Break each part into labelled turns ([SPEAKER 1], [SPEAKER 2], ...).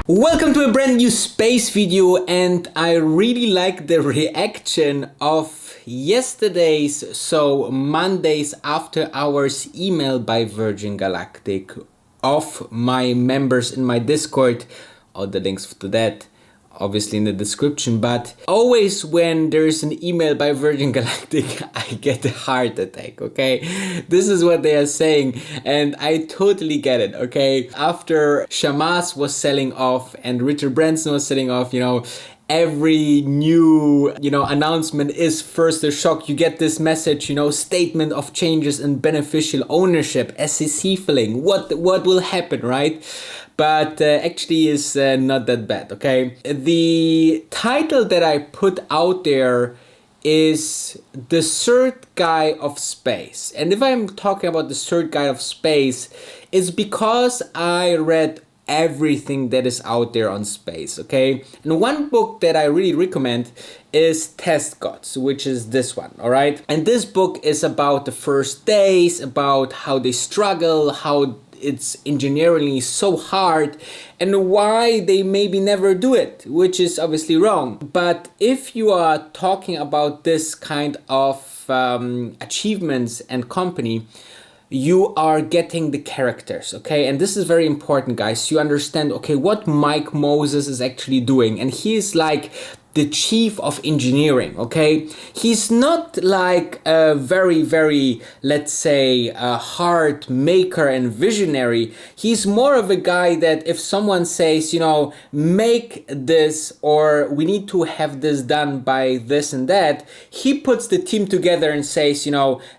[SPEAKER 1] Welcome to a brand new space video, and I really like the reaction of yesterday's, so Monday's after hours email by Virgin Galactic of my members in my Discord. All the links to that obviously in the description, but always when there's an email by Virgin Galactic, I get a heart attack, okay? This is what they are saying, and I totally get it, okay? After Shamas was selling off and Richard Branson was selling off, every new, announcement is first a shock. You get this message, statement of changes in beneficial ownership, SEC filling, what will happen, right? But actually is not that bad, okay? The title that I put out there is The Third Guy of Space. And if I'm talking about The Third Guy of Space, it's because I read everything that is out there on space, okay? And one book that I really recommend is Test Gods, which is this one, all right? And this book is about the first days, about how they struggle, how it's engineeringly so hard, and why they maybe never do it, which is obviously wrong. But if you are talking about this kind of achievements and company, you are getting the characters, okay? And this is very important, guys. You understand, okay, what Mike Moses is actually doing. And he is like the chief of engineering, okay? He's not like a very, let's say, a hard maker and visionary. He's more of a guy that if someone says, make this, or we need to have this done by this and that, he puts the team together and says,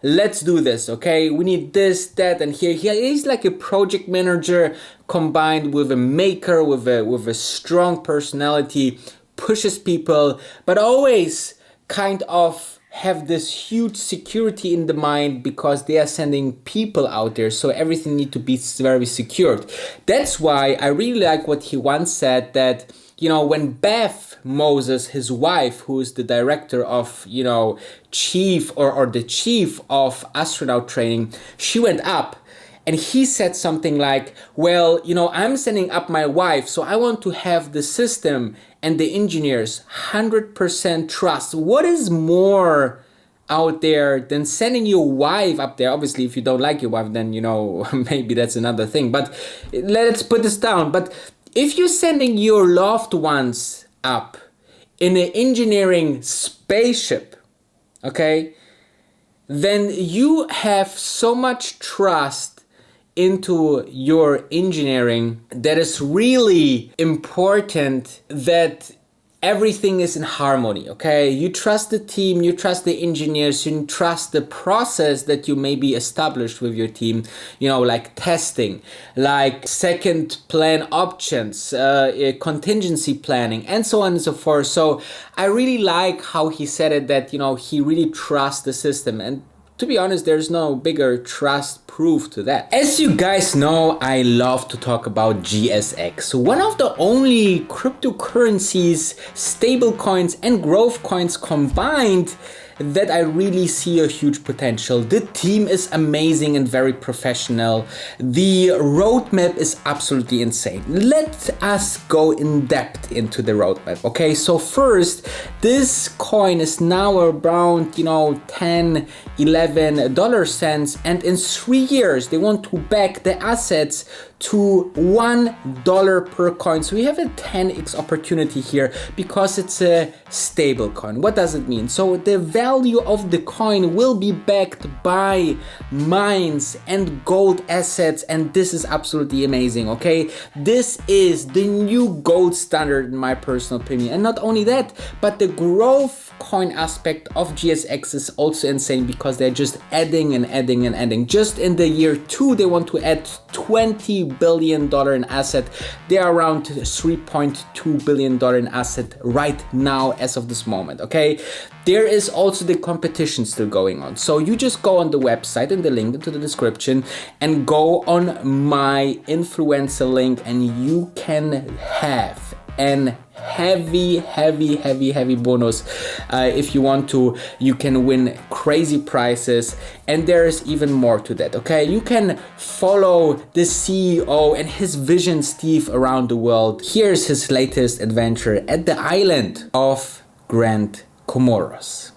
[SPEAKER 1] let's do this, okay? We need this, that, and here. He's like a project manager combined with a maker, with a strong personality, pushes people, but always kind of have this huge security in the mind because they are sending people out there, so everything need to be very secured. That's why I really like what he once said, that when Beth Moses, his wife, who is the director of chief or the chief of astronaut training, she went up. And he said something like, well, I'm sending up my wife, so I want to have the system and the engineers 100% trust. What is more out there than sending your wife up there? Obviously, if you don't like your wife, then, maybe that's another thing. But let's put this down. But if you're sending your loved ones up in an engineering spaceship, okay, then you have so much trust into your engineering that is really important, that everything is in harmony, okay? You trust the team, you trust the engineers, you trust the process that you maybe established with your team, like testing, like second plan options, contingency planning, and so on and so forth. So I really like how he said it, that, he really trusts the system. And to be honest, there's no bigger trust proof to that. As you guys know, I love to talk about GSX, one of the only cryptocurrencies, stable coins, and growth coins combined that I really see a huge potential. The team is amazing and very professional. The roadmap is absolutely insane. Let us go in depth into the roadmap, okay? So first, this coin is now around, $10, $11, and in 3 years, they want to back the assets to $1 per coin. So we have a 10x opportunity here because it's a stable coin. What does it mean? So the value of the coin will be backed by mines and gold assets, and this is absolutely amazing, okay? This is the new gold standard in my personal opinion. And not only that, but the growth coin aspect of GSX is also insane because they're just adding and adding and adding. Just in the year 2, they want to add $20 billion in asset. They are around $3.2 billion in asset right now as of this moment, okay? There is also the competition still going on. So you just go on the website and the link into the description and go on my influencer link, and you can have an heavy bonus. If you want to, you can win crazy prizes, and there's even more to that, okay? You can follow the CEO and his vision Steve around the world. Here's his latest adventure at the island of Grand Comoros.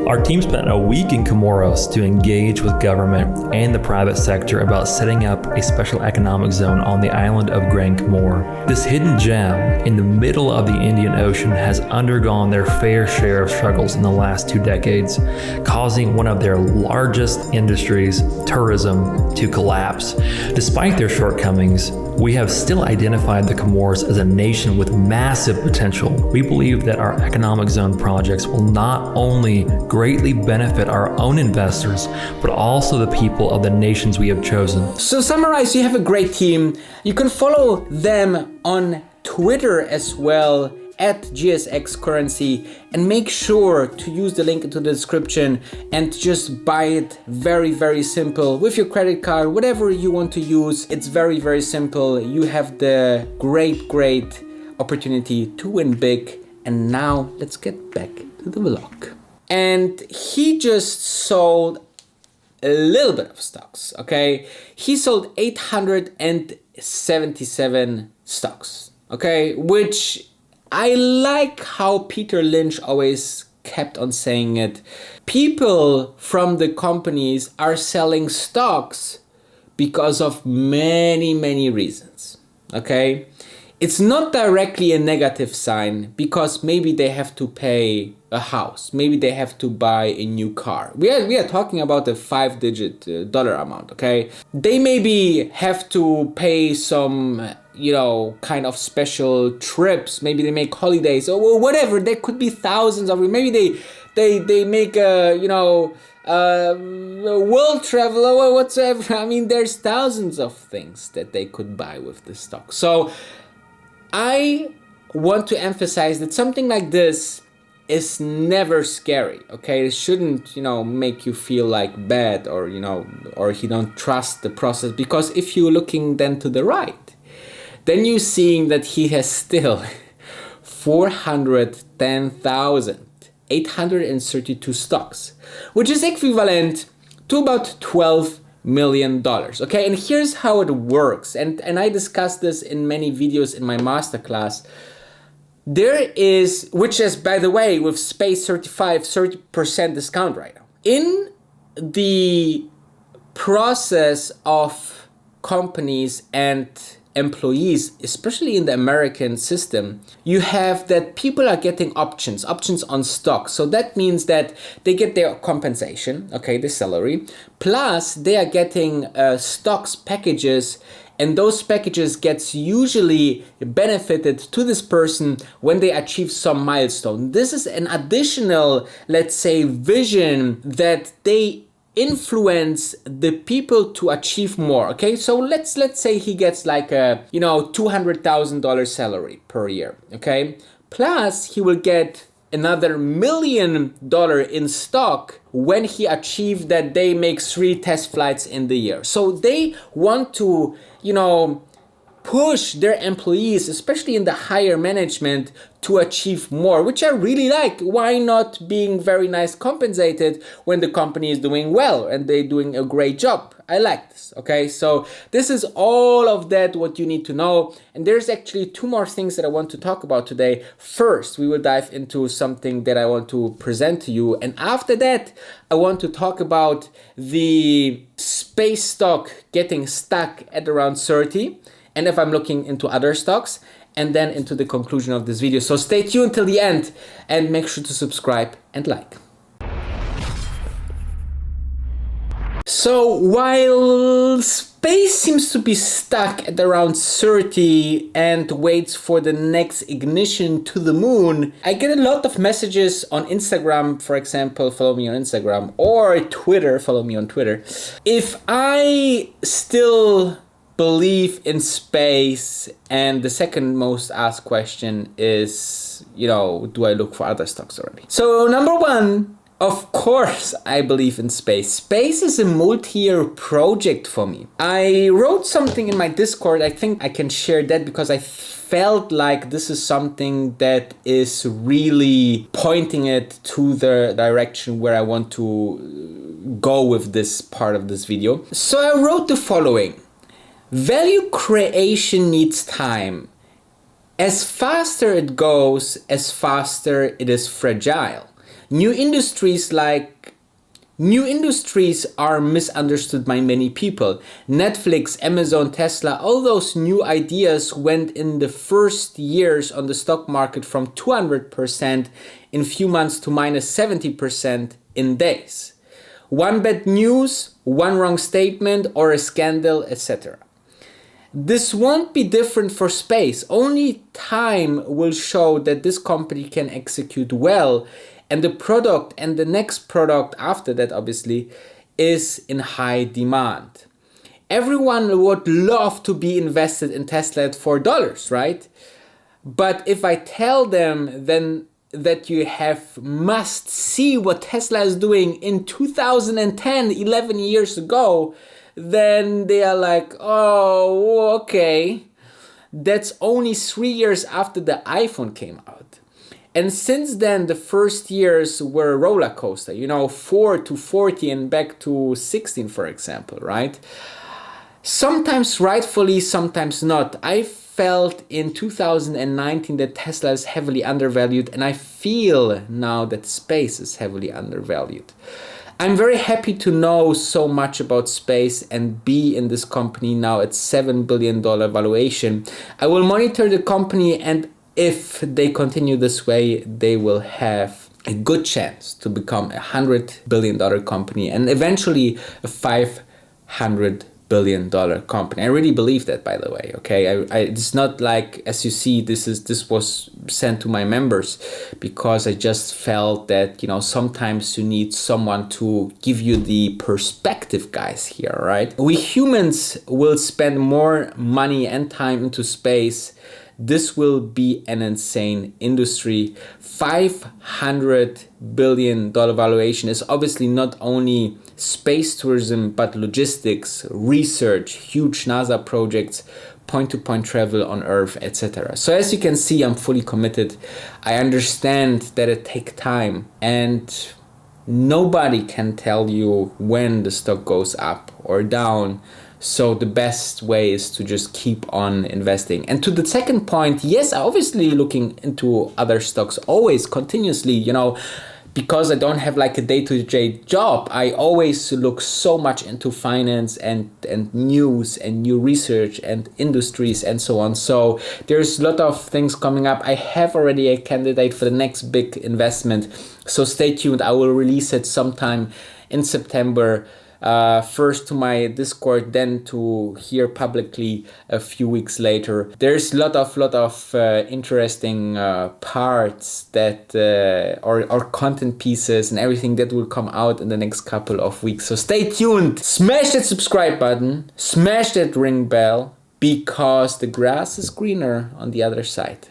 [SPEAKER 2] Our team spent a week in Comoros to engage with government and the private sector about setting up a special economic zone on the island of Grand Comore. This hidden gem in the middle of the Indian Ocean has undergone their fair share of struggles in the last 2 decades, causing one of their largest industries, tourism, to collapse. Despite their shortcomings, we have still identified the Comores as a nation with massive potential. We believe that our economic zone projects will not only greatly benefit our own investors, but also the people of the nations we have chosen.
[SPEAKER 1] So summarize, you have a great team. You can follow them on Twitter as well, at GSX Currency, and make sure to use the link into the description and just buy it. Very simple with your credit card, whatever you want to use. It's very simple. You have the great opportunity to win big. And now let's get back to the vlog. And he just sold a little bit of stocks, okay? He sold 877 stocks, okay? Which I like how Peter Lynch always kept on saying it. People from the companies are selling stocks because of many reasons, okay? It's not directly a negative sign because maybe they have to pay a house, maybe they have to buy a new car. We are talking about a 5-digit dollar amount, okay? They maybe have to pay some, you know, kind of special trips. Maybe they make holidays or whatever. There could be thousands of. Maybe they make a, you know, world travel or whatsoever. I mean, there's thousands of things that they could buy with the stock. So I want to emphasize that something like this is never scary, okay? It shouldn't, you know, make you feel like bad or, you know, or you don't trust the process, because if you're looking then to the right, then you're seeing that he has still 410,832 stocks, which is equivalent to about $12 million, okay? And here's how it works, and I discussed this in many videos in my masterclass. There is, which is, by the way, with Space Certified, 30% discount right now. In the process of companies and employees, especially in the American system, you have that people are getting options on stock. So that means that they get their compensation, okay, the salary, plus they are getting stocks packages, and those packages gets usually benefited to this person when they achieve some milestone. This is an additional, let's say, vision that they influence the people to achieve more, okay? So let's say he gets like a, you know, $200,000 salary per year, okay? Plus he will get another $1 million in stock when he achieved that they make 3 test flights in the year. So they want to, you know, push their employees, especially in the higher management, to achieve more, which I really like. Why not being very nice compensated when the company is doing well and they're doing a great job? I like this, okay? So this is all of that what you need to know. And there's actually 2 more things that I want to talk about today. First, we will dive into something that I want to present to you. And after that, I want to talk about the space stock getting stuck at around 30. And if I'm looking into other stocks, and then into the conclusion of this video. So stay tuned till the end and make sure to subscribe and like. So while space seems to be stuck at around 30 and waits for the next ignition to the moon, I get a lot of messages on Instagram, for example, follow me on Instagram, or Twitter, follow me on Twitter. If I still believe in space, and the second most asked question is, you know, do I look for other stocks already? So number one, Of course, I believe in space. Space is a multi-year project for me. I wrote something in my Discord. I think I can share that because I felt like this is something that is really pointing it to the direction where I want to go with this part of this video. So I wrote the following. Value creation needs time. As faster it goes, as faster it is fragile. New industries are misunderstood by many people. Netflix, Amazon, Tesla, all those new ideas went in the first years on the stock market from 200% in few months to minus 70% in days. One bad news, one wrong statement or a scandal, etc. This won't be different for space. Only time will show that this company can execute well, and the product and the next product after that obviously is in high demand. Everyone would love to be invested in Tesla at $4, right? But if I tell them then that you must see what Tesla is doing in 2010, 11 years ago, then they are like, oh, okay. That's only 3 years after the iPhone came out. And since then, the first years were a roller coaster, 4 to 40 and back to 16, for example, right? Sometimes rightfully, sometimes not. I felt in 2019 that Tesla is heavily undervalued, and I feel now that space is heavily undervalued. I'm very happy to know so much about space and be in this company now at $7 billion valuation. I will monitor the company, and if they continue this way, they will have a good chance to become a $100 billion company and eventually a $500 billion company. I really believe that, by the way. Okay, it's not like, as you see, this was sent to my members because I just felt that sometimes you need someone to give you the perspective, guys. Here, right? We humans will spend more money and time into space. This will be an insane industry. $500 billion valuation is obviously not only space tourism, but logistics, research, huge NASA projects, point-to-point travel on Earth, etc. So as you can see, I'm fully committed. I understand that it takes time, and nobody can tell you when the stock goes up or down. So the best way is to just keep on investing. And to the second point, yes, I'm obviously looking into other stocks always continuously, because I don't have like a day-to-day job. I always look so much into finance and news and new research and industries and so on. So there's a lot of things coming up. I have already a candidate for the next big investment. So stay tuned. I will release it sometime in September. First to my Discord, then to here publicly a few weeks later. There's a lot of interesting parts that or content pieces and everything that will come out in the next couple of weeks. So stay tuned. Smash that subscribe button, smash that ring bell, because the grass is greener on the other side.